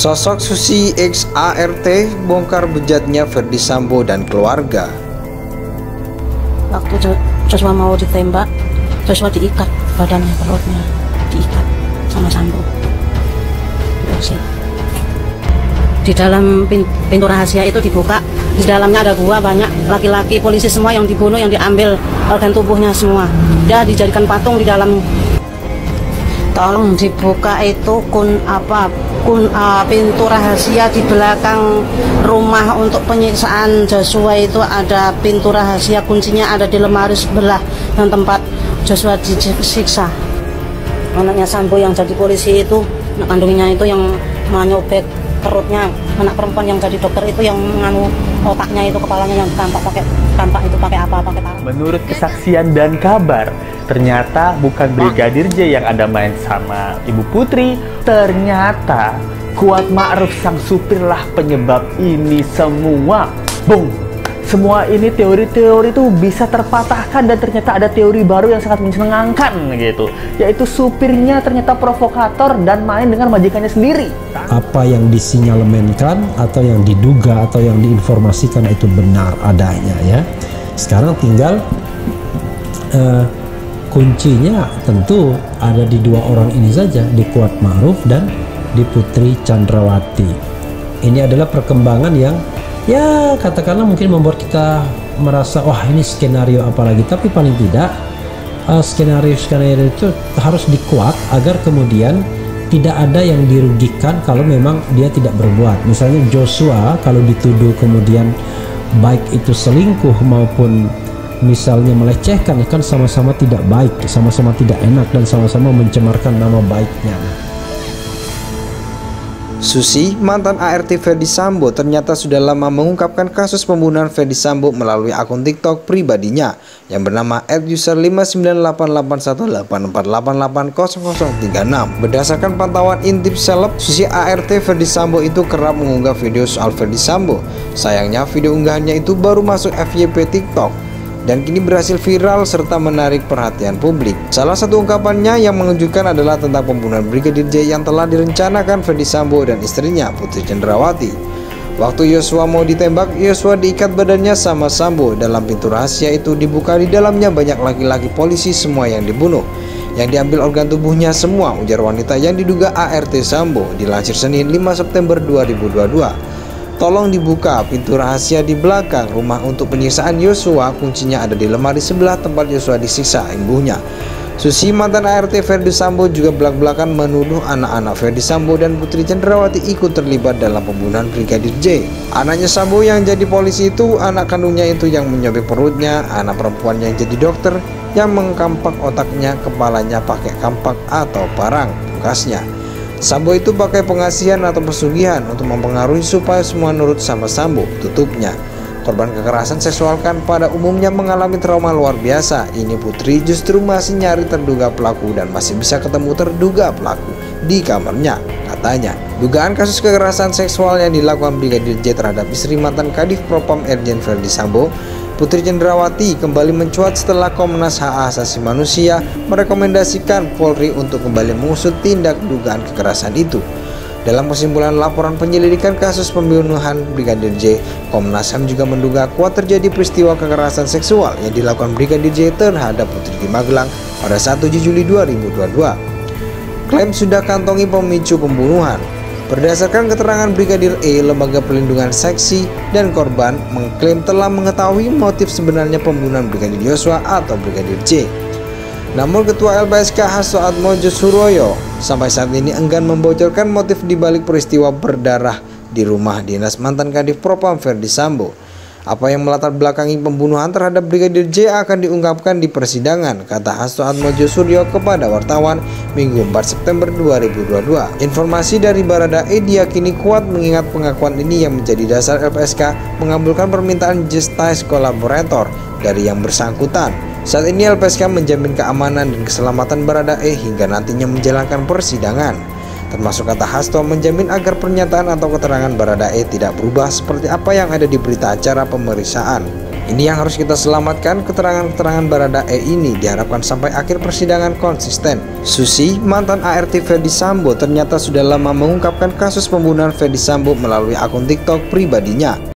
Sosok Susi X ART bongkar bejatnya Ferdy Sambo dan keluarga. Waktu Joshua mau ditembak, Joshua diikat badannya, perutnya diikat sama Sambo. Di dalam pintu rahasia itu dibuka, di dalamnya ada gua, banyak laki-laki polisi semua yang dibunuh, yang diambil organ tubuhnya semua. Dia dijadikan patung di dalam. Tolong dibuka itu pintu rahasia di belakang rumah untuk penyiksaan Joshua. Itu ada pintu rahasia, kuncinya ada di lemari sebelah yang tempat Joshua disiksa. Anaknya Sambo yang jadi polisi itu, anak kandungnya itu yang menyobek perutnya, anak perempuan yang jadi dokter itu yang menganu otaknya itu, kepalanya yang tampak itu pakai apa, pakai tangan. Menurut kesaksian dan kabar, ternyata bukan Brigadir J yang ada main sama Ibu Putri. Ternyata Kuat Ma'ruf sang supir lah penyebab ini semua. Bung! Semua ini teori-teori itu bisa terpatahkan, dan ternyata ada teori baru yang sangat mencengangkan gitu, yaitu supirnya ternyata provokator dan main dengan majikannya sendiri. Apa yang disinyalemenkan atau yang diduga atau yang diinformasikan itu benar adanya ya. Sekarang tinggal kuncinya tentu ada di dua orang ini saja, di Kuat Ma'ruf dan di Putri Chandrawati. Ini adalah perkembangan yang ya katakanlah mungkin membuat kita merasa wah ini skenario apalagi, tapi paling tidak skenario itu harus dikuat agar kemudian tidak ada yang dirugikan kalau memang dia tidak berbuat. Misalnya Joshua kalau dituduh kemudian baik itu selingkuh maupun misalnya melecehkan, kan sama-sama tidak baik, sama-sama tidak enak, dan sama-sama mencemarkan nama baiknya. Susi, mantan ART Ferdy Sambo, ternyata sudah lama mengungkapkan kasus pembunuhan Ferdy Sambo melalui akun TikTok pribadinya yang bernama @user5988184880036. Berdasarkan pantauan intip seleb, Susi ART Ferdy Sambo itu kerap mengunggah video soal Ferdy Sambo. Sayangnya video unggahannya itu baru masuk FYP TikTok dan kini berhasil viral serta menarik perhatian publik. Salah satu ungkapannya yang mengejutkan adalah tentang pembunuhan Brigadir J yang telah direncanakan Ferdy Sambo dan istrinya Putri Chandrawati. Waktu Joshua mau ditembak, Joshua diikat badannya sama Sambo. Dalam pintu rahasia itu dibuka, di dalamnya banyak laki-laki polisi semua yang dibunuh, yang diambil organ tubuhnya semua, ujar wanita yang diduga ART Sambo. Dilansir Senin 5 September 2022. Tolong dibuka pintu rahasia di belakang rumah untuk penyiksaan Joshua, kuncinya ada di lemari sebelah tempat Joshua disiksa, ibunya. Susi, mantan ART Ferdy Sambo, juga belak-belakan menuduh anak-anak Ferdy Sambo dan Putri Chandrawati ikut terlibat dalam pembunuhan Brigadir J. Anaknya Sambo yang jadi polisi itu, anak kandungnya itu yang menyobek perutnya, anak perempuan yang jadi dokter yang mengkampak otaknya, kepalanya pakai kampak atau parang, pungkasnya. Sambo itu pakai pengasihan atau pesugihan untuk mempengaruhi supaya semua nurut sama Sambo, tutupnya. Korban kekerasan seksual kan pada umumnya mengalami trauma luar biasa. Ini Putri justru masih nyari terduga pelaku dan masih bisa ketemu terduga pelaku di kamarnya, katanya. Dugaan kasus kekerasan seksual yang dilakukan Brigadir J terhadap istri mantan Kadif Propam Irjen Ferdy Sambo, Putri Chandrawati, kembali mencuat setelah Komnas Hak Asasi Manusia merekomendasikan Polri untuk kembali mengusut tindak dugaan kekerasan itu. Dalam kesimpulan laporan penyelidikan kasus pembunuhan Brigadir J, Komnas HAM juga menduga kuat terjadi peristiwa kekerasan seksual yang dilakukan Brigadir J terhadap Putri di Magelang pada 1 Juli 2022. Klaim sudah kantongi pemicu pembunuhan. Berdasarkan keterangan Brigadir E, Lembaga Perlindungan Saksi dan Korban mengklaim telah mengetahui motif sebenarnya pembunuhan Brigadir Joshua atau Brigadir J. Namun Ketua LPSK Hasto Atmojo Suroyo sampai saat ini enggan membocorkan motif dibalik peristiwa berdarah di rumah dinas mantan Kadif Propam Ferdy Sambo. Apa yang melatar belakangi pembunuhan terhadap Brigadir J akan diungkapkan di persidangan, kata Hasto Atmojo Suryo kepada wartawan Minggu 4 September 2022. Informasi dari Baradae diyakini kuat mengingat pengakuan ini yang menjadi dasar LPSK mengabulkan permintaan justice collaborator dari yang bersangkutan. Saat ini LPSK menjamin keamanan dan keselamatan Baradae hingga nantinya menjalankan persidangan. termasuk kata Hasto menjamin agar pernyataan atau keterangan Baradae tidak berubah seperti apa yang ada di berita acara pemeriksaan. Ini yang harus kita selamatkan, keterangan-keterangan Baradae ini diharapkan sampai akhir persidangan konsisten. Susi, mantan ART Ferdy Sambo, ternyata sudah lama mengungkapkan kasus pembunuhan Ferdy Sambo melalui akun TikTok pribadinya.